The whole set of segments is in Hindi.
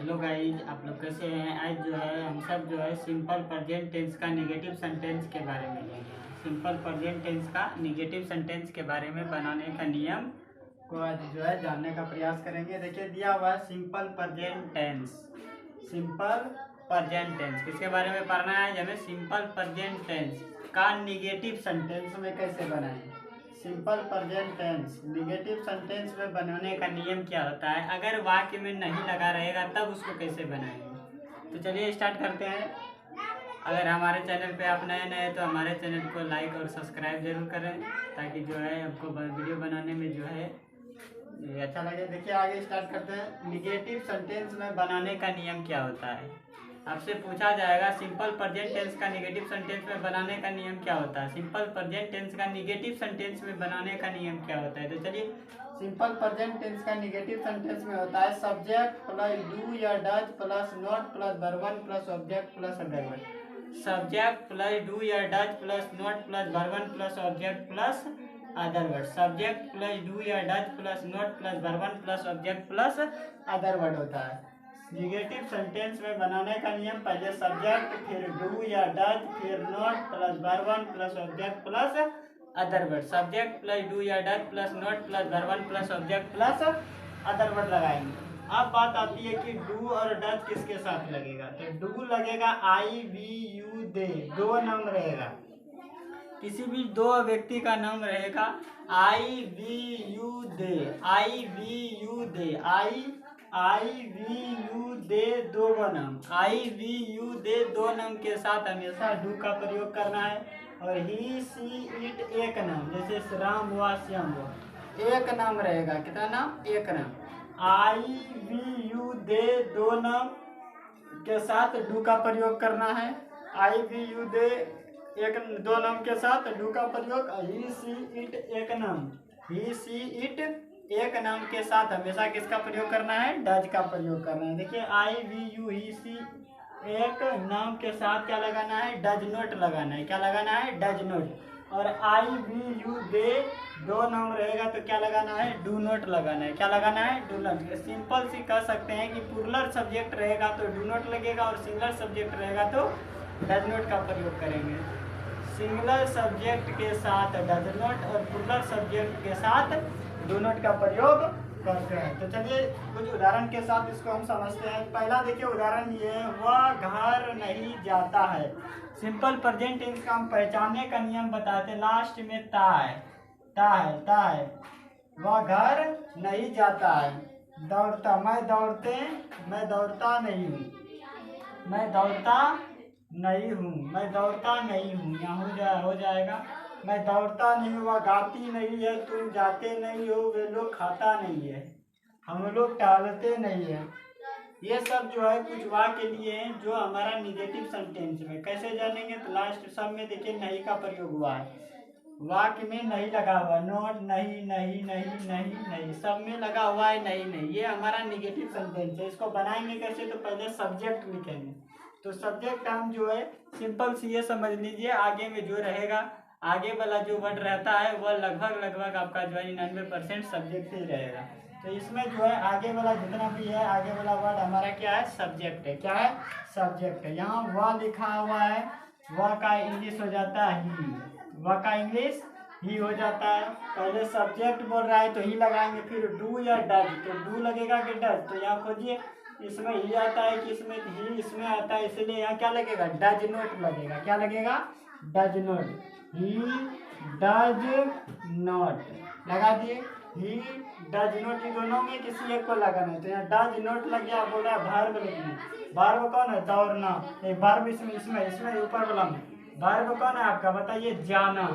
हेलो गाइस, आप लोग कैसे हैं। आज जो है हम सब जो है सिंपल प्रेजेंट टेंस का नेगेटिव सेंटेंस के बारे में लेंगे। सिंपल प्रेजेंट टेंस का नेगेटिव सेंटेंस के बारे में बनाने का नियम को आज जो है जानने का प्रयास करेंगे। देखिए दिया हुआ है simple present tense. Simple present tense किसके बारे में पढ़ना है हमें। सिंपल प्रेजेंट टेंस का नेगेटिव सेंटेंस में कैसे बनाएं। Simple present tense negative sentence में बनाने का नियम क्या होता है। अगर वाक्य में नहीं लगा रहेगा तब उसको कैसे बनाएंगे। तो चलिए स्टार्ट करते हैं। अगर हमारे चैनल पे आप नए हैं तो हमारे चैनल को लाइक और सब्सक्राइब जरूर करें, ताकि जो है आपको वीडियो बनाने में जो है अच्छा लगे। देखिए आगे स्टार्ट करते हैं। नेगेटिव सेंटेंस में बनाने का नियम क्या होता है। आपसे पूछा जाएगा सिंपल प्रेजेंट टेंस का नेगेटिव सेंटेंस में बनाने का नियम क्या होता है। सिंपल प्रेजेंट टेंस का नेगेटिव सेंटेंस में बनाने का नियम क्या होता है। तो चलिए, सिंपल प्रेजेंट टेंस का नेगेटिव सेंटेंस में होता है सब्जेक्ट प्लस डू या does plus not plus verb plus object plus other word. Subject plus do या does plus not plus verb plus object plus other word. Subject plus do या does plus not plus verb plus object plus other word होता है। नेगेटिव सेंटेंस में बनाने का नियम पहले सब्जेक्ट फिर डू या डज फिर not plus verb plus object plus other word. Subject plus do या does plus not plus verb plus object plus other word लगाएंगे। अब बात आती है कि डू और डज किसके साथ लगेगा। तो डू लगेगा आई वी यू दे, दो नाम रहेगा, किसी भी दो व्यक्ति का नाम रहेगा। I we you they, I we you they, I we you they दो नाम, आई वी यू दे दो नाम के साथ हमेशा डू का प्रयोग करना है। और ही सी इट एक नाम, जैसे राम हुआ श्याम हुआ, एक नाम रहेगा। कितना नाम, एक नाम। आई वी यू दे दो नाम के साथ डू का प्रयोग करना है। आई वी यू दे एक दो नाम के साथ डू का प्रयोग। ही सी इट एक नाम, ही सी इट एक नाम के साथ हमेशा किसका प्रयोग करना है, डज का प्रयोग करना है। देखिए आई वी यू ही सी एक नाम के साथ क्या लगाना है, डज नॉट लगाना है। क्या लगाना है, डज नॉट। और आई वी यू दे दो नाम रहेगा तो क्या लगाना है, डू नॉट लगाना है। क्या लगाना है, डू नॉट। सिंपल सी कह सकते हैं कि प्लूरल सब्जेक्ट रहेगा तो डू नॉट लगेगा और सिंगुलर सब्जेक्ट रहेगा तो डज नॉट का प्रयोग करेंगे। सिंगुलर सब्जेक्ट के साथ डज नॉट और प्लूरल सब्जेक्ट के साथ डू नॉट का प्रयोग करते हैं। तो चलिए कुछ उदाहरण के साथ इसको हम समझते हैं। पहला देखिए उदाहरण ये है, वह घर नहीं जाता है। सिंपल प्रेजेंट टेंस का हम पहचानने का नियम बताते हैं। लास्ट में ता है, ता है, ता है। वह घर नहीं जाता है। दौड़ता, मैं दौड़ता नहीं हूँ, मैं दौड़ता नहीं हूँ, मैं दौड़ता नहीं हूँ। यहाँ हो जाएगा मैं दौड़ता नहीं हूँ। वह गाती नहीं है, तुम जाते नहीं हो, वे लोग खाता नहीं है, हम लोग टहलते नहीं है। ये सब जो है कुछ वाक्य लिए हैं जो हमारा निगेटिव सेंटेंस में। कैसे जानेंगे, तो लास्ट सब में देखिए नहीं का प्रयोग हुआ है। वाक्य में नहीं लगा हुआ, नॉट, नहीं नहीं नहीं नहीं नहीं, सब में लगा हुआ है नहीं नहीं। ये हमारा निगेटिव सेंटेंस है। इसको बनाएंगे कैसे, तो पहले सब्जेक्ट लिखेंगे। तो सब्जेक्ट हम जो है सिंपल सी ये समझ लीजिए, आगे में जो रहेगा, आगे वाला जो वर्ड रहता है वह लगभग आपका जो है 99% सब्जेक्ट ही रहेगा। तो इसमें जो है आगे वाला जितना भी है, आगे वाला वर्ड हमारा क्या है, सब्जेक्ट है। क्या है, सब्जेक्ट है। यहाँ वह लिखा हुआ है, वह का इंग्लिश हो जाता है ही, वह का इंग्लिश ही हो जाता है। पहले सब्जेक्ट बोल रहा है तो ही लगाएंगे, फिर डू या डज, तो डू लगेगा कि डज। तो यहाँ खोजिए, इसमें ही आता है कि इसमें ही इसमें आता है, इसलिए यहाँ क्या लगेगा, डज नॉट लगेगा। क्या लगेगा, does not. He does not लगा दिए, ही डज नॉट। ये दोनों में किसी एक को लगाना है। तो यहाँ डज नॉट लग गया। बोल रहा है वर्ब लिखना। वर्ब कौन है, दौड़ना। वर्ब इसमें ऊपर वाला में वर्ब कौन है आपका, बताइए, जाना।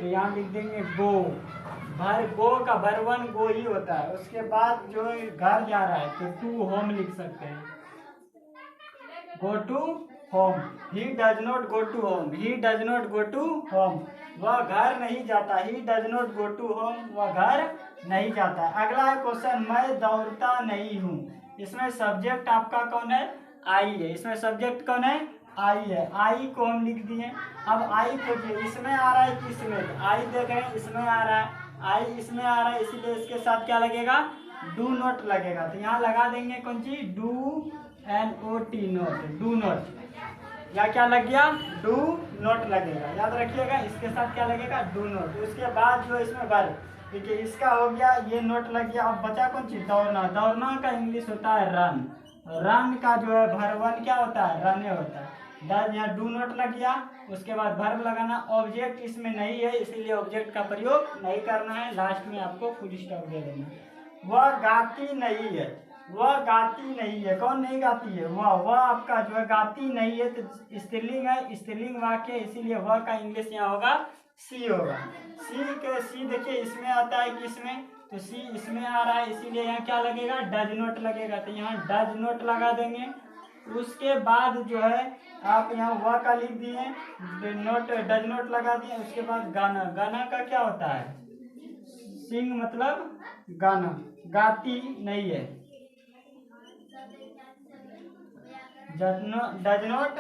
तो यहाँ लिख देंगे गो। गो का वर्ब गो ही होता है। उसके बाद जो घर जा रहा है तो टू होम लिख सकते हैं, go to home. He does not go to home, he does not go to home. वह घर नहीं जाता, he does not go to home, वह घर नहीं जाता। अगला है क्वेश्चन, मैं दौड़ता नहीं हूँ। इसमें सब्जेक्ट आपका कौन है, आई है। इसमें सब्जेक्ट कौन है, आई है। आई को हम लिख दिए। अब आई खोजिए, इसमें आ रहा है कि इसमें, आई देख रहे हैं इसमें आ रहा है, आई इसमें आ रहा है, इसीलिए इसके साथ क्या लगेगा, डू नॉट लगेगा। तो यहाँ लगा देंगे कौन सी, do NOT not, do not. या क्या लग गया, डू नोट लगेगा, याद रखिएगा। इसके साथ क्या लगेगा, डू नोट। उसके बाद जो इसमें वर्ब, देखिए इसका हो गया, ये नोट लग गया। अब बचा कौन चीज, दौड़ना। दौड़ना का इंग्लिश होता है रन। रन का जो है वर्ब वन क्या होता है, रने होता है। यहाँ डू नोट लग गया। उसके बाद वर्ब लगाना। ऑब्जेक्ट इसमें नहीं है, इसीलिए ऑब्जेक्ट का प्रयोग नहीं करना है। लास्ट में आपको फुल स्टॉप दे देना। वह गाती नहीं है, वह गाती नहीं है, कौन नहीं गाती है, वह आपका जो है गाती नहीं है, तो स्त्रीलिंग है, स्त्रीलिंग वाक्य, इसीलिए वह का इंग्लिश यहाँ होगा सी होगा। सी देखिए इसमें आता है, किसमें, तो सी इसमें आ रहा है, इसीलिए यहाँ क्या लगेगा, डज नोट लगेगा, तो यहाँ डज नोट लगा देंगे। उसके बाद जो है आप यहाँ वह का लिख दिए, नोट डज नोट लगा दिए। उसके बाद गाना, गाना का क्या होता है, सिंग मतलब गाना, गाती नहीं है, does not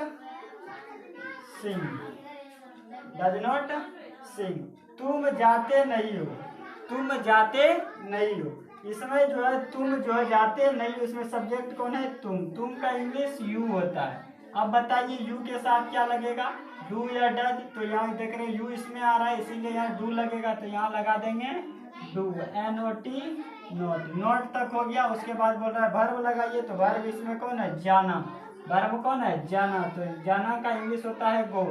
sing, does not sing. तुम जाते नहीं हो, तुम जाते नहीं हो, इसमें जो है तुम जो है जाते नहीं, उसमें सब्जेक्ट कौन है, तुम का इंग्लिश यू होता है। अब बताइए यू के साथ क्या लगेगा, डू या डज, तो यहाँ देख रहे हैं यू इसमें आ रहा है, इसीलिए यहाँ डू लगेगा, तो यहाँ लगा देंगे डू, NOT नोट। नोट तक हो गया। उसके बाद बोल रहा है वर्ब लगाइए, तो वर्ब इसमें कौन है, जाना। वर्ब कौन है, जाना, तो जाना का इंग्लिश होता है गो।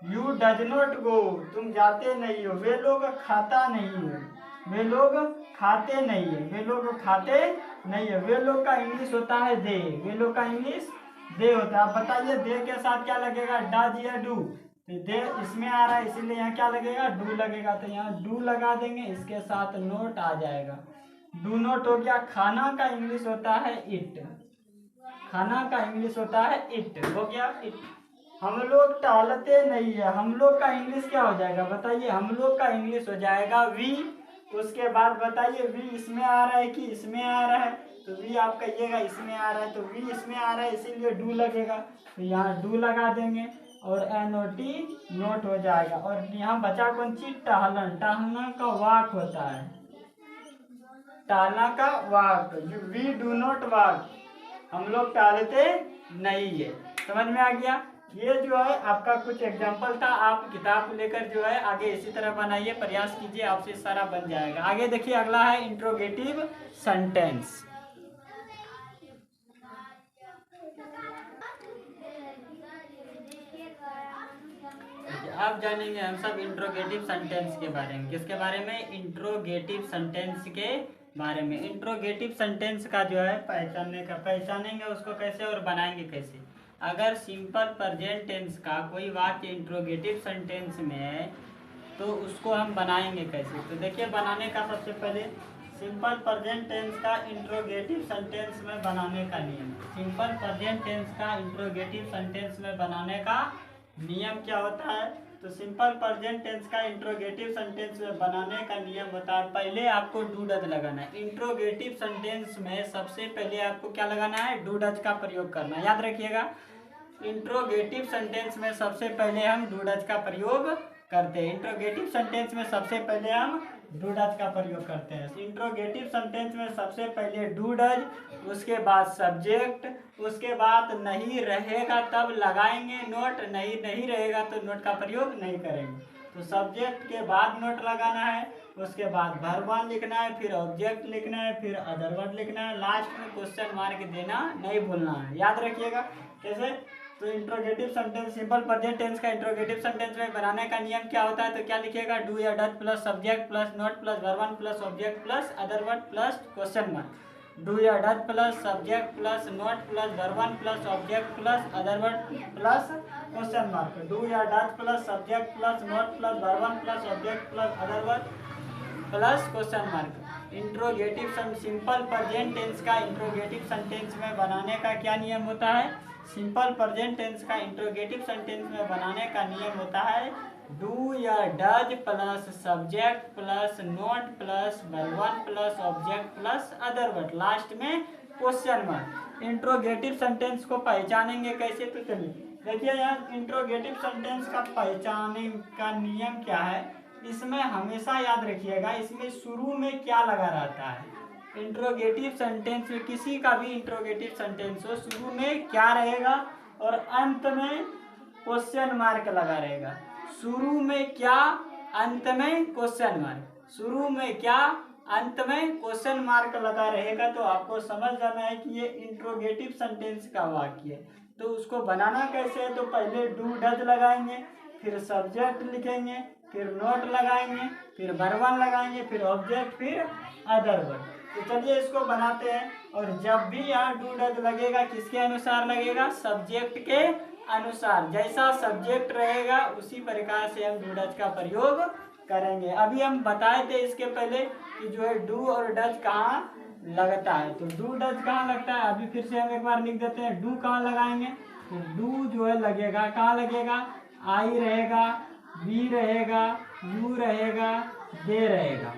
यू डज नॉट गो, तुम जाते नहीं हो। वे लोग खाता नहीं है, वे लोग खाते नहीं है, वे लोग खाते नहीं है। वे लोग का इंग्लिश होता है दे, वे लोग का इंग्लिश दे होता है। आप बताइए दे के साथ क्या लगेगा, डज या डू, तो दे इसमें आ रहा है, इसीलिए यहाँ क्या लगेगा, डू लगेगा, तो यहाँ डू लगा देंगे। इसके साथ नोट आ जाएगा, डू नोट हो गया। खाना का इंग्लिश होता है इट, खाना का इंग्लिश होता है इट, हो गया इट। हम लोग टहलते नहीं है, हम लोग का इंग्लिश क्या हो जाएगा, बताइए, हम लोग का इंग्लिश हो जाएगा वी। उसके बाद बताइए वी इसमें आ रहा है कि इसमें आ रहा है, तो वी आप कहिएगा इसमें आ रहा है, तो वी इसमें आ रहा है, इसीलिए डू लगेगा, तो यहाँ डू लगा देंगे और NOT नोट हो जाएगा। और यहाँ बचा कौन चीज, टहलन, टहलना का वाक होता है, टहलना का वाक, वी डू नॉट वाक, हम लोग टहलते नहीं है। समझ में आ गया। ये जो है आपका कुछ एग्जाम्पल था, आप किताब को लेकर जो है आगे इसी तरह बनाइए, प्रयास कीजिए, आपसे सारा बन जाएगा। आगे देखिए अगला है इंट्रोगेटिव सेंटेंस। अब जानेंगे हम सब इंट्रोगेटिव सेंटेंस के बारे में। किसके बारे में, इंट्रोगेटिव सेंटेंस के बारे में। इंट्रोगेटिव सेंटेंस का जो है पहचानेंगे उसको कैसे और बनाएंगे कैसे। अगर सिंपल प्रेजेंट टेंस का कोई वाक्य इंट्रोगेटिव सेंटेंस में है तो उसको हम बनाएंगे कैसे, तो देखिए बनाने का सबसे पहले सिंपल प्रेजेंट टेंस का इंट्रोगेटिव सेंटेंस में बनाने का नियम। सिंपल प्रेजेंट टेंस का इंट्रोगेटिव सेंटेंस में बनाने का नियम क्या होता है, तो सिंपल प्रेजेंट टेंस का इंट्रोगेटिव सेंटेंस में बनाने का नियम होता है, पहले आपको डू डज लगाना है। इंट्रोगेटिव सेंटेंस में सबसे पहले आपको क्या लगाना है, डू डज का प्रयोग करना है, याद रखिएगा। इंट्रोगेटिव सेंटेंस में सबसे पहले हम डू डज का प्रयोग करते हैं। इंट्रोगेटिव सेंटेंस में सबसे पहले हम डू डज का प्रयोग करते हैं। इंट्रोगेटिव सेंटेंस में सबसे पहले डू डज, उसके बाद सब्जेक्ट, उसके बाद नहीं रहेगा तब लगाएंगे नोट, नहीं रहेगा तो नोट का प्रयोग नहीं करेंगे। तो सब्जेक्ट के बाद नोट लगाना है, उसके बाद वर्ब वन लिखना है, फिर ऑब्जेक्ट लिखना है, फिर अदर वर्ड लिखना है, लास्ट में क्वेश्चन मार्क देना नहीं भूलना है, याद रखिएगा। कैसे, तो interrogative sentence simple present tense का इंट्रोगेटिव सेंटेंस में बनाने का नियम क्या होता है, तो क्या लिखिएगा, डू या does plus subject plus not plus verb one plus object plus other word plus question mark. Do या does plus subject plus not plus verb one plus object plus other word plus question mark. Do या does plus subject plus not plus verb one plus object plus other word plus question mark. Interrogative simple present tense का इंट्रोगेटिव सेंटेंस में बनाने का क्या नियम होता है, सिंपल प्रेजेंट टेंस का इंट्रोगेटिव सेंटेंस में बनाने का नियम होता है, डू या does plus subject plus not plus verb one plus object plus other word, last में क्वेश्चन मार्क। इंट्रोगेटिव सेंटेंस को पहचानेंगे कैसे, तो चलिए देखिए यहाँ इंट्रोगेटिव सेंटेंस का पहचानने का नियम क्या है। इसमें हमेशा याद रखिएगा, इसमें शुरू में क्या लगा रहता है, इंट्रोगेटिव सेंटेंस में, किसी का भी इंट्रोगेटिव सेंटेंस हो, शुरू में क्या रहेगा और अंत में क्वेश्चन मार्क लगा रहेगा। शुरू में क्या, अंत में क्वेश्चन मार्क। शुरू में क्या, अंत में क्वेश्चन मार्क लगा रहेगा तो आपको समझ जाना है कि ये इंट्रोगेटिव सेंटेंस का वाक्य है। तो उसको बनाना कैसे है, तो पहले डू डज लगाएंगे, फिर सब्जेक्ट लिखेंगे, फिर नोट लगाएंगे, फिर वर्ब लगाएंगे, फिर ऑब्जेक्ट, फिर अदर वर्ब। तो चलिए इसको बनाते हैं। और जब भी यहाँ डू डज लगेगा किसके अनुसार लगेगा, सब्जेक्ट के अनुसार। जैसा सब्जेक्ट रहेगा उसी प्रकार से हम डू डज का प्रयोग करेंगे। अभी हम बताए थे इसके पहले कि जो है डू और डज कहाँ लगता है। तो डू डज कहाँ लगता है, अभी फिर से हम एक बार लिख देते हैं। डू कहाँ लगाएंगे, तो डू जो है लगेगा, कहाँ लगेगा, आई रहेगा, वी रहेगा, यू रहेगा, दे रहेगा,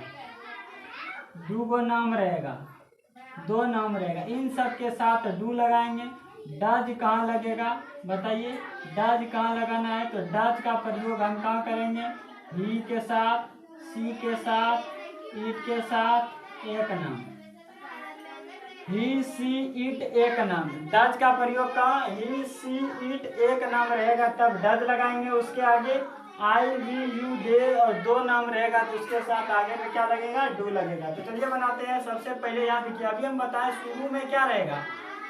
डू को नाम रहेगा, दो नाम रहेगा, इन सब के साथ डू लगाएंगे। डज कहाँ लगेगा बताइए, डज कहाँ लगाना है, तो डज का प्रयोग हम कहाँ करेंगे, ही के साथ, सी के साथ, इट के साथ, एक नाम, ही सी इट एक नाम। डज का प्रयोग कहाँ, ही सी इट एक नाम रहेगा तब डज लगाएंगे। उसके आगे आई वी यू दे और दो नाम रहेगा तो उसके साथ आगे में क्या लगेगा, डू लगेगा। तो चलिए बनाते हैं। सबसे पहले यहाँ देखिए, अभी हम बताएं शुरू में क्या रहेगा,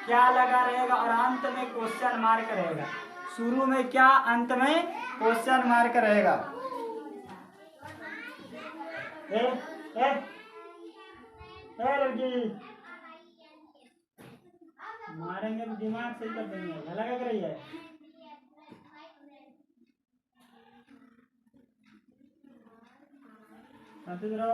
क्या लगा रहेगा और अंत में क्वेश्चन मार्क रहेगा। शुरू में क्या, अंत में क्वेश्चन मार्क रहेगा। लड़की मारेंगे तो दिमाग सही कर देंगे, लगा कर रही है। रहो।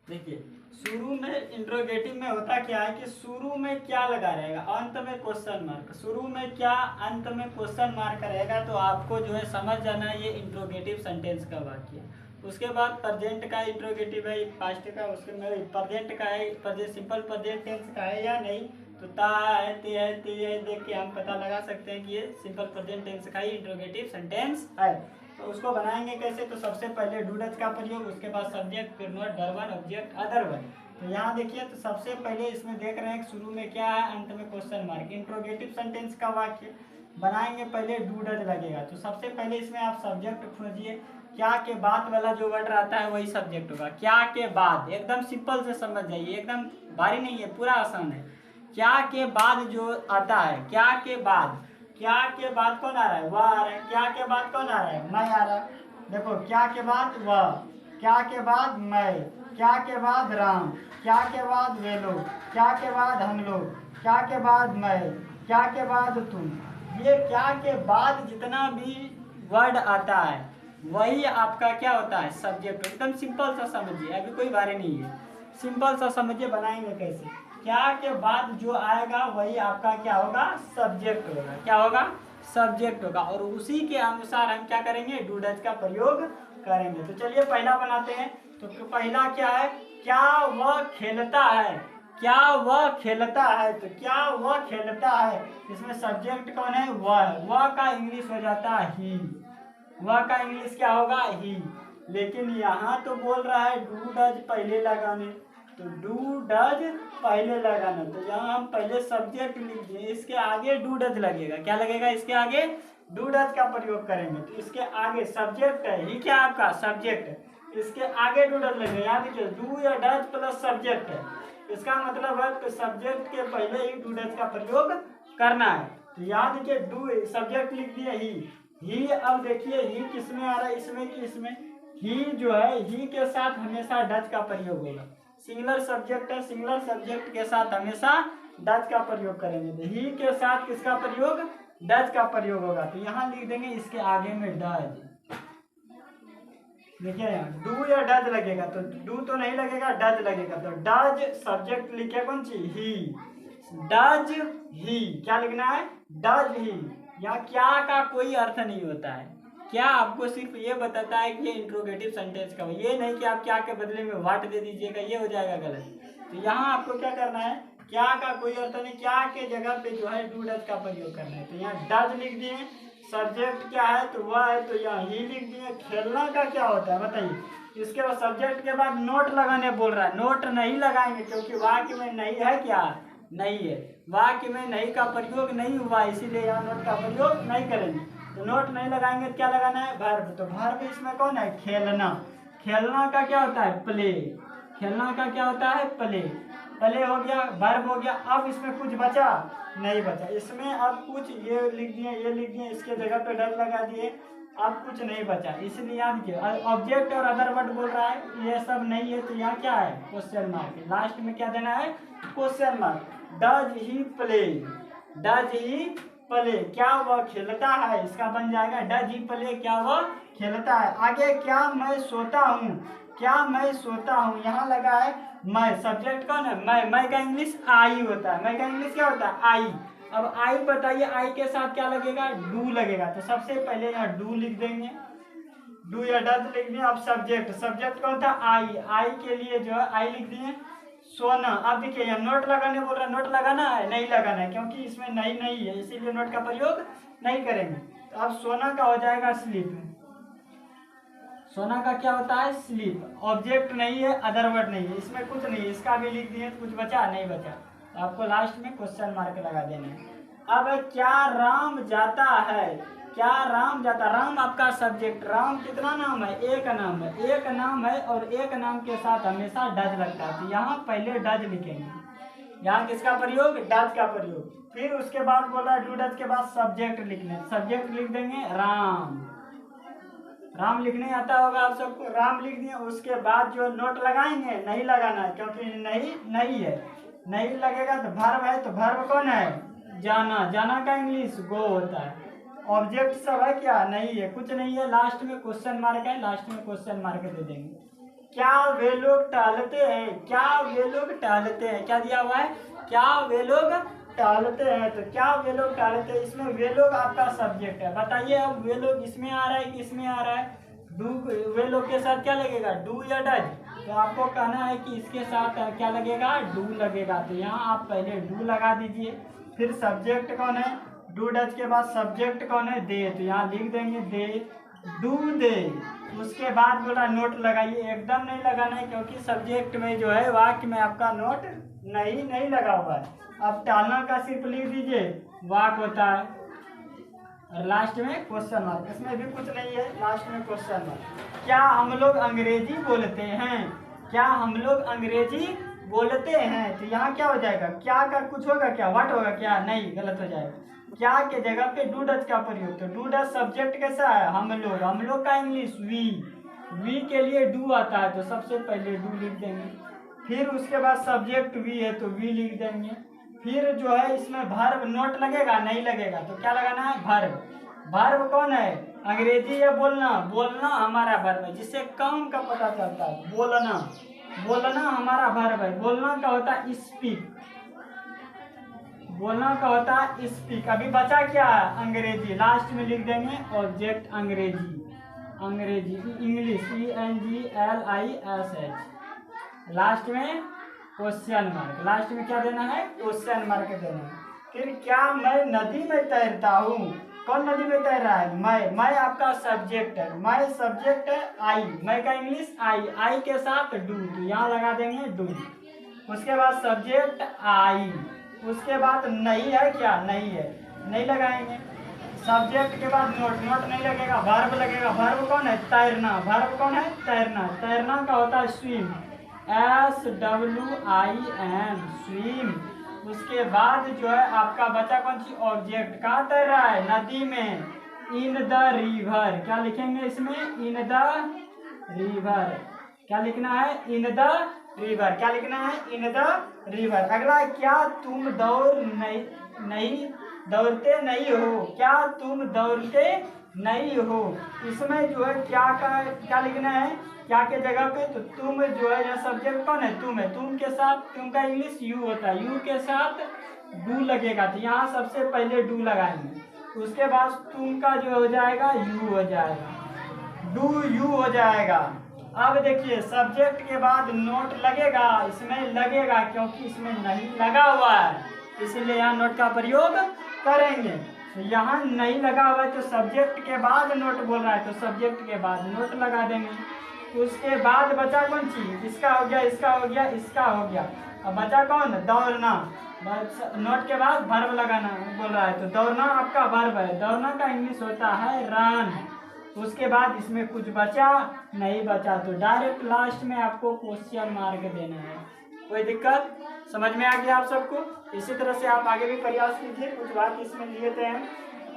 देखिए शुरू में इंट्रोगेटिव में होता क्या है कि शुरू में क्या लगा रहेगा, अंत में क्वेश्चन मार्क। शुरू में क्या, अंत में क्वेश्चन मार्क रहेगा तो आपको जो है समझ जाना ये इंट्रोगेटिव सेंटेंस का वाक्य है। उसके बाद प्रेजेंट का इंट्रोगेटिव है, पास्ट का, उसके में प्रेजेंट का है, प्रेजेंट सिंपल प्रेजेंट टेंस का है या नहीं, तो ता है, ते है, ती है, देख के हम पता लगा सकते हैं कि ये सिंपल प्रेजेंट टेंस का ही इंट्रोगेटिव सेंटेंस है। तो उसको बनाएंगे कैसे, तो सबसे पहले डू डज का प्रयोग, उसके बाद सब्जेक्ट, फिर note, verb, object, other verb. तो यहाँ देखिए, तो सबसे पहले इसमें देख रहे हैं शुरू में क्या है, अंत में क्वेश्चन मार्क। इंट्रोगेटिव सेंटेंस का वाक्य बनाएंगे, पहले डू डज लगेगा। तो सबसे पहले इसमें आप सब्जेक्ट खोजिए, क्या के बाद वाला जो वर्ड रहता है वही सब्जेक्ट होगा। क्या के बाद, एकदम सिंपल से समझ जाइए, एकदम भारी नहीं है, पूरा आसान है। क्या के बाद जो आता है, क्या के बाद, क्या के बाद कौन आ रहा है, वह आ रहा है। क्या के बाद कौन आ रहा है, मैं आ रहा है। देखो क्या के बाद वह, क्या के बाद मैं, क्या के बाद राम, क्या के बाद वे लोग, क्या के बाद हम लोग, क्या के बाद मैं, क्या के बाद तुम। ये क्या के बाद जितना भी वर्ड आता है वही आपका क्या होता है, सब्जेक्ट। एकदम सिंपल सा समझिए, अभी कोई भारी नहीं है, सिंपल सा समझिए। बनाएंगे कैसे, क्या के बाद जो आएगा वही आपका क्या होगा, सब्जेक्ट होगा। क्या होगा, सब्जेक्ट होगा। और उसी के अनुसार हम क्या करेंगे, डू डज का प्रयोग करेंगे। तो चलिए पहला बनाते हैं। तो पहला क्या है, क्या वह खेलता है, क्या वह खेलता है। तो क्या वह खेलता है, इसमें सब्जेक्ट कौन है, वह का इंग्लिश हो जाता है ही, वह का इंग्लिश क्या होगा, ही। लेकिन यहाँ तो बोल रहा है डू डज पहले लगाने, तो डू डज पहले लगाना। तो यहाँ हम पहले सब्जेक्ट लिख दिए, इसके आगे डू डज लगेगा। क्या लगेगा, इसके आगे डू डज का प्रयोग करेंगे। तो इसके आगे सब्जेक्ट है, ही क्या आपका सब्जेक्ट, इसके आगे डू डज लगेगा। यहाँ देखिए डू या डज प्लस सब्जेक्ट है, इसका मतलब है कि सब्जेक्ट के पहले ही डू डज का प्रयोग करना है। तो यहाँ देखिए डू सब्जेक्ट लिख दिया ही। अब देखिए ही किस में आ रहा है, इसमें कि इसमें। ही जो है, ही के साथ हमेशा डज का प्रयोग होगा। सिंगुलर सब्जेक्ट है, सिंगुलर सब्जेक्ट के साथ हमेशा डज का प्रयोग करेंगे। तो ही के साथ किसका प्रयोग, डज का प्रयोग होगा। तो यहाँ लिख देंगे इसके आगे में डज। देखिए यहाँ डू या डज लगेगा, तो डू तो नहीं लगेगा, डज लगेगा। तो डज सब्जेक्ट लिखे कौन सी, ही, डज ही। क्या लिखना है, डज ही। यहाँ क्या का कोई अर्थ नहीं होता है, क्या आपको सिर्फ ये बताता है कि ये इंट्रोगेटिव सेंटेंस का, ये नहीं कि आप क्या के बदले में व्हाट दे दीजिएगा, ये हो जाएगा गलत। तो यहाँ आपको क्या करना है, क्या का कोई अर्थ नहीं, क्या के जगह पे जो है डू डज का प्रयोग करना है। तो यहाँ डज लिख दिए, सब्जेक्ट क्या है तो वह है, तो यहाँ ही लिख दिए। खेलना का क्या होता है बताइए। इसके बाद सब्जेक्ट के बाद नोट लगाने बोल रहा है, नोट नहीं लगाएंगे क्योंकि वाक्य में नहीं है, क्या नहीं है, वाक्य में नहीं का प्रयोग नहीं हुआ, इसीलिए यहाँ नोट का प्रयोग नहीं करेंगे। तो नोट नहीं लगाएंगे तो क्या लगाना है, वर्ब। तो वर्ब इसमें कौन है, खेलना। खेलना का क्या होता है, प्ले। खेलना का क्या होता है, प्ले। प्ले हो गया, वर्ब हो गया। अब इसमें कुछ बचा नहीं बचा, इसमें अब कुछ ये लिख दिए, ये लिख दिए, इसके जगह पे डज लगा दिए, अब कुछ नहीं बचा। इसलिए याद किया ऑब्जेक्ट और अदर वर्ड बोल रहा है, ये सब नहीं है, तो यहाँ क्या है, क्वेश्चन मार्क। लास्ट में क्या देना है, question mark. Does he play, does he play, क्या वह खेलता है, इसका बन जाएगा डज ही प्ले, क्या वह खेलता है। आगे क्या मैं सोता हूँ, क्या मैं सोता हूँ, यहाँ लगा है मैं। सब्जेक्ट कौन है, मैं का इंग्लिश आई होता है, मैं का इंग्लिश क्या होता है, आई। अब आई बताइए, आई के साथ क्या लगेगा, डू लगेगा। तो सबसे पहले यहाँ डू लिख देंगे, डू या डज लिख दिए। अब सब्जेक्ट, सब्जेक्ट कौन था, आई। आई के लिए जो है आई लिख दिए, सोना। अब देखिए यहाँ नोट लगाने बोल रहा है, नोट लगाना है, नहीं लगाना है क्योंकि इसमें नहीं है, इसीलिए नोट का प्रयोग नहीं करेंगे। तो अब सोना का हो जाएगा स्लीप। सोना का क्या होता है, स्लीप। ऑब्जेक्ट नहीं है, अदर वर्ड नहीं है, इसमें कुछ नहीं है, इसका भी लिख दिए। कुछ बचा नहीं बचा, तो आपको लास्ट में क्वेश्चन मार्क लगा देना है। अब क्या राम जाता है, क्या राम जाता, राम आपका सब्जेक्ट। राम कितना नाम है, एक नाम है, एक नाम है और एक नाम के साथ हमेशा डज लगता है। तो यहाँ पहले डज लिखेंगे, यहाँ किसका प्रयोग, डज का प्रयोग। फिर उसके बाद बोला डू डज के बाद सब्जेक्ट लिखने, सब्जेक्ट लिख देंगे राम। राम लिखने आता होगा आप सबको, राम लिख दिए। उसके बाद जो नोट लगाएंगे, नहीं लगाना है क्योंकि नहीं है, नहीं लगेगा। तो वर्ब है, तो वर्ब कौन है, जाना। जाना का इंग्लिश गो होता है। ऑब्जेक्ट सब है, क्या नहीं है, कुछ नहीं है। लास्ट में क्वेश्चन मार्क है, लास्ट में क्वेश्चन मार्क दे देंगे। क्या वे लोग टहलते हैं, क्या वे लोग टहलते हैं, क्या दिया हुआ है, क्या वे लोग टहलते हैं। तो क्या वे लोग टहलते हैं, इसमें वे लोग आपका सब्जेक्ट है। बताइए अब वे लोग इसमें आ रहा है कि इसमें आ रहा है, डू। वे लोग के साथ क्या लगेगा, डू या डज। तो आपको कहना है कि इसके साथ क्या लगेगा, डू लगेगा। तो यहाँ आप पहले डू लगा दीजिए। फिर सब्जेक्ट कौन है, डू डज के बाद सब्जेक्ट कौन है, दे। तो यहाँ लिख देंगे दे, डू दे। उसके बाद बोला नोट लगाइए, एकदम नहीं लगाना है क्योंकि सब्जेक्ट में जो है वाक्य में आपका नोट नहीं लगा हुआ है। अब टहलना का सिर्फ लिख दीजिए, वाक होता है, और लास्ट में क्वेश्चन मार्क। इसमें भी कुछ नहीं है, लास्ट में क्वेश्चन मार्क। क्या हम लोग अंग्रेजी बोलते हैं, क्या हम लोग अंग्रेजी बोलते हैं। तो यहाँ क्या हो जाएगा, क्या का कुछ होगा, क्या व्हाट होगा, क्या नहीं, गलत हो जाएगा। क्या के जगह पे डू डज का प्रयोग। तो डू डज सब्जेक्ट कैसा है, हम लोग का इंग्लिश वी के लिए डू आता है, तो सबसे पहले डू लिख देंगे। फिर उसके बाद सब्जेक्ट वी है तो वी लिख देंगे। फिर जो है इसमें वर्ब नोट लगेगा, नहीं लगेगा, तो क्या लगाना है, वर्ब। वर्ब कौन है, अंग्रेजी है, बोलना। बोलना हमारा वर्ब है, जिससे काम का पता चलता है, बोलना। बोलना हमारा वर्ब है। बोलना का होता है स्पीक, बोलना का होता है स्पीक। अभी बचा क्या है, अंग्रेजी। लास्ट में लिख देंगे ऑब्जेक्ट अंग्रेजी, अंग्रेजी इंग्लिश ENGLISH। लास्ट में क्वेश्चन मार्क, लास्ट में क्या देना है, क्वेश्चन मार्क देना है। फिर क्या मैं नदी में तैरता हूँ, कौन नदी में तैर रहा है, मैं आपका सब्जेक्ट है, मैं सब्जेक्ट है आई, मैं का इंग्लिश आई के साथ डू, तो यहाँ लगा देंगे डू। उसके बाद सब्जेक्ट आई, उसके बाद नहीं है, क्या नहीं है, नहीं लगाएंगे। सब्जेक्ट के बाद नोट नहीं लगेगा, वर्ब लगेगा। वर्ब कौन है, तैरना। वर्ब कौन है, तैरना। तैरना का होता है स्विम, SWIM, स्विम। उसके बाद जो है आपका बचा कौन सी, ऑब्जेक्ट। कहाँ तैर रहा है, नदी में। इन द रिवर, क्या लिखेंगे इसमें, इन द रिवर। क्या लिखना है, इन द रिवर। क्या लिखना है, इन द रिवर। अगला, क्या तुम दौड़ते नहीं हो, क्या तुम दौड़ते नहीं हो। इसमें जो है क्या लिखना है, क्या के जगह पे, तो तुम जो है यहाँ सब्जेक्ट कौन है, तुम है। तुम के साथ, तुम का इंग्लिश यू होता है, यू के साथ डू लगेगा, तो यहाँ सबसे पहले डू लगाएंगे। उसके बाद तुम का जो हो जाएगा, यू हो जाएगा, डू यू हो जाएगा। अब देखिए सब्जेक्ट के बाद नोट लगेगा, इसमें लगेगा क्योंकि इसमें नहीं लगा हुआ है, इसीलिए यहाँ नोट का प्रयोग करेंगे। तो यहाँ नहीं लगा हुआ है तो सब्जेक्ट के बाद नोट बोल रहा है तो सब्जेक्ट के बाद नोट लगा देंगे। उसके बाद बचा कौन चीज, इसका हो गया, इसका हो गया, इसका हो गया। अब बचा कौन, दौड़ना। नोट के बाद वर्ब लगाना बोल रहा है तो दौड़ना आपका वर्ब है, दौड़ना का इंग्लिश होता है रन। उसके बाद इसमें कुछ बचा नहीं बचा तो डायरेक्ट लास्ट में आपको क्वेश्चन मार्क देना है। कोई दिक्कत समझ में आ गया आप सबको? इसी तरह से आप आगे भी प्रयास कीजिए, कुछ बात इसमें लिए थे हम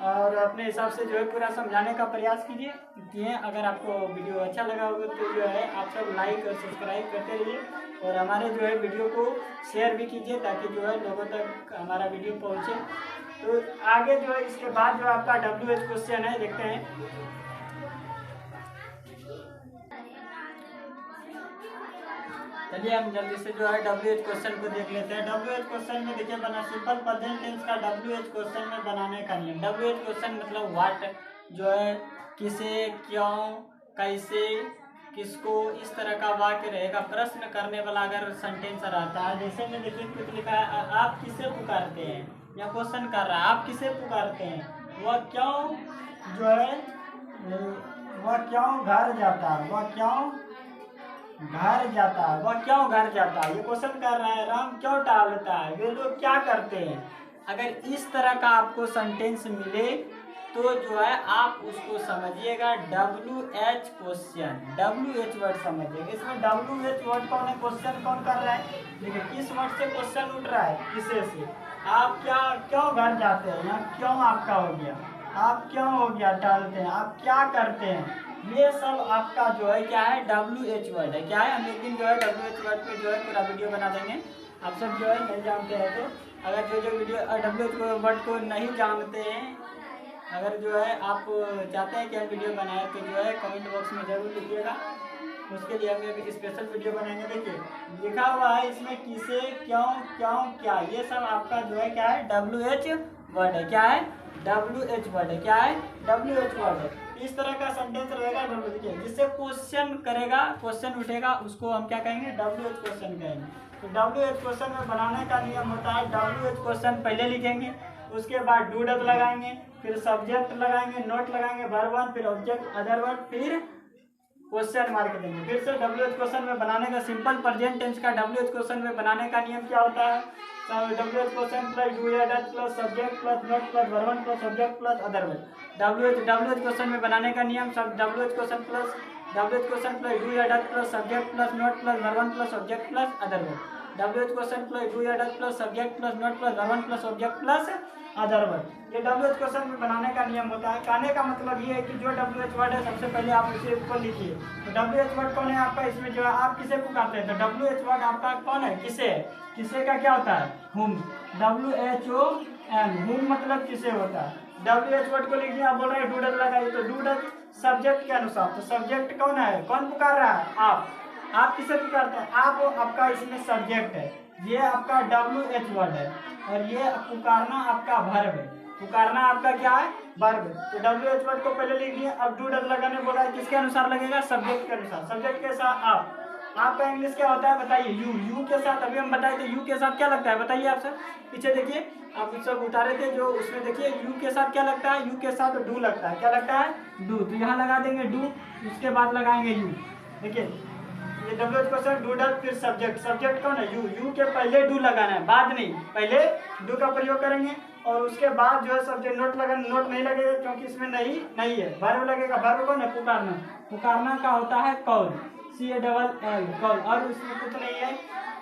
और अपने हिसाब से जो है पूरा समझाने का प्रयास कीजिए। अगर आपको वीडियो अच्छा लगा होगा तो जो है आप सब लाइक और सब्सक्राइब करते रहिए और हमारे जो है वीडियो को शेयर भी कीजिए ताकि जो है लोगों तक हमारा वीडियो पहुँचे। तो आगे जो है इसके बाद जो आपका WH क्वेश्चन है देखते हैं। चलिए हम जल्दी से जो है WH क्वेश्चन को देख लेते हैं। WH क्वेश्चन में देखिए बना सिंपल प्रेजेंट टेंस का WH क्वेश्चन में बनाने का नियम। WH क्वेश्चन मतलब व्हाट, जो है किसे, क्यों, कैसे, किसको, इस तरह का वाक्य रहेगा। प्रश्न करने वाला अगर सेंटेंस रहता है, जैसे में देखिए कुछ लिखा है आप किसे पुकारते हैं, या क्वेश्चन कर रहा है आप किसे पुकारते हैं, वह क्यों जो है वह क्यों घर जाता है, वह क्यों घर जाता है, वह क्यों घर जाता है, ये क्वेश्चन कर रहा है। राम क्यों टहलता है, वे लोग क्या करते हैं। अगर इस तरह का आपको सेंटेंस मिले तो जो है आप उसको समझिएगा WH क्वेश्चन, WH वर्ड समझिएगा। इसमें WH वर्ड कौन है, क्वेश्चन कौन कर रहा है, देखिए किस वर्ड से क्वेश्चन उठ रहा है, किसे से। आप क्या क्यों घर जाते हैं, या क्यों आपका हो गया, आप क्यों हो गया टहलते हैं, आप क्या करते हैं, ये सब आपका जो है क्या है WH वर्ड है। क्या है, हम एक दिन जो है WH वर्ड पे जो है पूरा वीडियो बना देंगे। आप सब जो है नहीं जानते हैं तो अगर जो वीडियो WH वर्ड को नहीं जानते हैं, अगर जो है आप चाहते हैं कि हम वीडियो बनाएं तो जो है कमेंट बॉक्स में जरूर लिखिएगा, उसके लिए हम एक स्पेशल वीडियो बनाएंगे। देखिए लिखा हुआ है इसमें किसे, क्यों, क्यों, क्या, ये सब आपका जो है क्या है WH वर्ड है। क्या है, WH वर्ड है। क्या है, WH वर्ड है। इस तरह का सेंटेंस रहेगा जिससे क्वेश्चन करेगा, क्वेश्चन उठेगा, उसको हम क्या कहेंगे WH क्वेश्चन कहेंगे। तो WH क्वेश्चन में बनाने का नियम होता है WH क्वेश्चन पहले लिखेंगे, उसके बाद डूडल लगाएंगे, फिर सब्जेक्ट लगाएंगे, नोट लगाएंगे, वर्ब वन, फिर ऑब्जेक्ट अदर वर्ड, फिर क्वेश्चन मार्क देंगे। फिर से WH क्वेश्चन में बनाने का सिंपल प्रेजेंट टेंस का WH क्वेश्चन में बनाने का नियम क्या होता है, WH क्वेश्चन प्लस डू या does plus subject plus not plus verb one plus object plus other word. WH question में बनाने का नियम सब WH क्वेश्चन प्लस डू या does plus subject plus not plus verb one plus object plus other word. WH question plus do या does plus subject plus not plus verb one plus object plus other word. ये WH क्वेश्चन में बनाने का नियम होता है। कहने का मतलब ये है कि जो WH वर्ड है सबसे पहले आप उसे को लिखिए। तो WH वर्ड कौन है आपका, इसमें जो है आप किसे पुकारते हैं, तो WH वर्ड आपका कौन है, किसे। किसे का क्या होता है, हुम, WHOM, हुम मतलब किसे होता है। WH वर्ड को लिखिए। आप बोल रहे हैं डूडल लगाइए, तो डूडल सब्जेक्ट के अनुसार, तो सब्जेक्ट कौन है, कौन पुकार रहा है, आप किसे पुकारते हैं, आप, आपका इसमें सब्जेक्ट है, ये आपका WH वर्ड है और ये पुकारना आपका वर्ब है। पुकारना आपका क्या है, वर्ब है। तो WH वर्ड को पहले लिख दिए। अब डू डज लगाने बोला है, किसके अनुसार लगेगा, सब्जेक्ट के अनुसार। सब्जेक्ट के साथ आपका इंग्लिश क्या होता है बताइए, यू के साथ। अभी हम बताए थे यू के साथ क्या लगता है, बताइए आप सब। पीछे देखिए, आप सब उतारे थे जो, उसमें देखिए यू के साथ क्या लगता है, यू के साथ डू लगता है। क्या लगता है, डू। तो यहाँ लगा देंगे डू, उसके बाद लगाएंगे यू। देखिए ये WH क्वेश्चन डूडल, फिर सब्जेक्ट। सब्जेक्ट कौन है, यू के पहले डू लगाना है, बाद नहीं, पहले डू का प्रयोग करेंगे और उसके बाद जो है सब्जेक्ट। नोट लगाना, नोट नहीं लगेगा क्योंकि इसमें नहीं है। वर्ब लगेगा, वर्ब कौन है, पुकारना। पुकारना का होता है कॉल, CALL, कॉल, और उसमें कुछ नहीं है।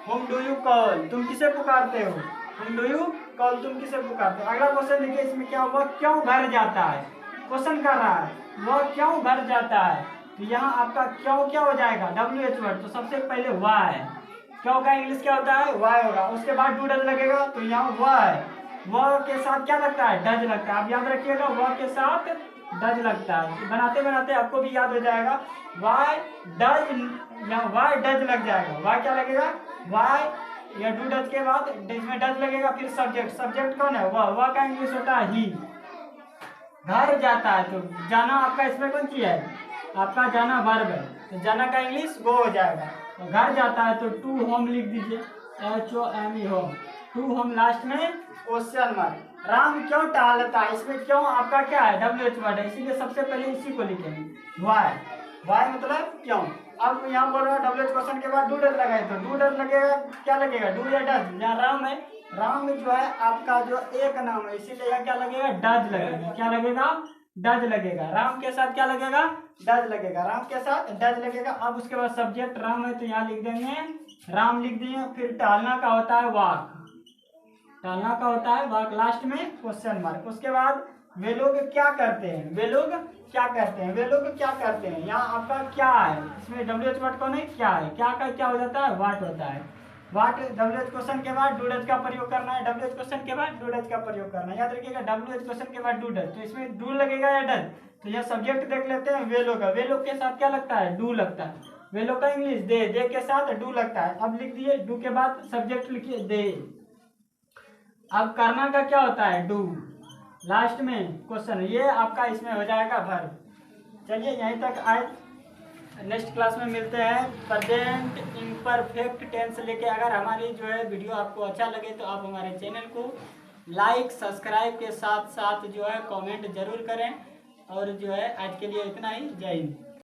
हुम डू यू कॉल, तुम किसे पुकारते हो, हुम डू यू कॉल, तुम किसे पुकारते हो। अगला क्वेश्चन देखिए, इसमें क्या हुआ, क्यों घर जाता है, क्वेश्चन कर रहा है, वह क्यों घर जाता है। तो यहाँ आपका क्यों क्या हो जाएगा, WH वर्ड। तो सबसे पहले वाई, क्यों का इंग्लिश क्या होता है, वाई होगा। उसके बाद डू डज लगेगा, तो यहाँ वाई, वह के साथ क्या लगता है, डज लगता है। आप याद रखिएगा, वह के साथ डज लगता है। बनाते बनाते आपको भी याद हो जाएगा। वाई डज, यहाँ वाई डज लग जाएगा। वाई क्या लगेगा, वाई या डू डज के बाद इसमें डज लगेगा। फिर सब्जेक्ट, सब्जेक्ट कौन है, वह का इंग्लिश होता है ही। घर जाता है, तो जाना आपका इसमें कौन सी है, आपका जाना वर्ब है। तो जाना का इंग्लिश गो हो जाएगा। तो घर जाता है तो टू होम लिख दीजिए, HOME home, to home last में क्वेश्चन मार्क। राम क्यों टहलता है, इसमें क्यों आपका क्या है, WH वर्ड है, इसीलिए सबसे पहले इसी को लिखेंगे वाई। वाई मतलब क्यों। अब यहाँ बोल रहा है WH क्वेश्चन के बाद डू डज लगाए, तो डू डज लगेगा, क्या लगेगा, डू या डज। यहाँ राम है, राम में जो है आपका जो एक नाम है, इसीलिए यहाँ क्या लगेगा, डज लगेगा। क्या लगेगा, डज लगेगा। राम के साथ क्या लगेगा, डज लगेगा। राम के साथ डज लगेगा। अब उसके बाद सब्जेक्ट राम है तो यहाँ लिख देंगे राम लिख दिए। फिर टहलना का होता है वॉक, टहलना का होता है वॉक, लास्ट में क्वेश्चन मार्क। उसके बाद वे लोग क्या करते हैं, वे लोग क्या करते हैं, वे लोग क्या करते हैं। यहाँ आपका क्या है, इसमें WH वर्ड कौन है, क्या है, क्या का क्या हो जाता है, वाट होता है। वाट WH क्वेश्चन के बाद डू डज का प्रयोग करना है, WH क्वेश्चन के बाद डू डज का प्रयोग करना है। याद रखिएगा WH क्वेश्चन के बाद डू डज, तो इसमें डू लगेगा या डज। तो यह सब्जेक्ट देख लेते हैं, वे लोग, वे लोग के साथ क्या लगता है, डू लगता है। वे लोग का इंग्लिश दे, दे के साथ डू लगता है। अब लिख दिए, डू के बाद सब्जेक्ट लिखिए दे। अब करना का क्या होता है, डू, लास्ट में क्वेश्चन, ये आपका इसमें हो जाएगा वर्ब। चलिए यहीं तक आए, नेक्स्ट क्लास में मिलते हैं प्रेजेंट इम्परफेक्ट टेंस लेके। अगर हमारी जो है वीडियो आपको अच्छा लगे तो आप हमारे चैनल को लाइक सब्सक्राइब के साथ साथ जो है कमेंट जरूर करें। और जो है आज के लिए इतना ही, जय हिंद।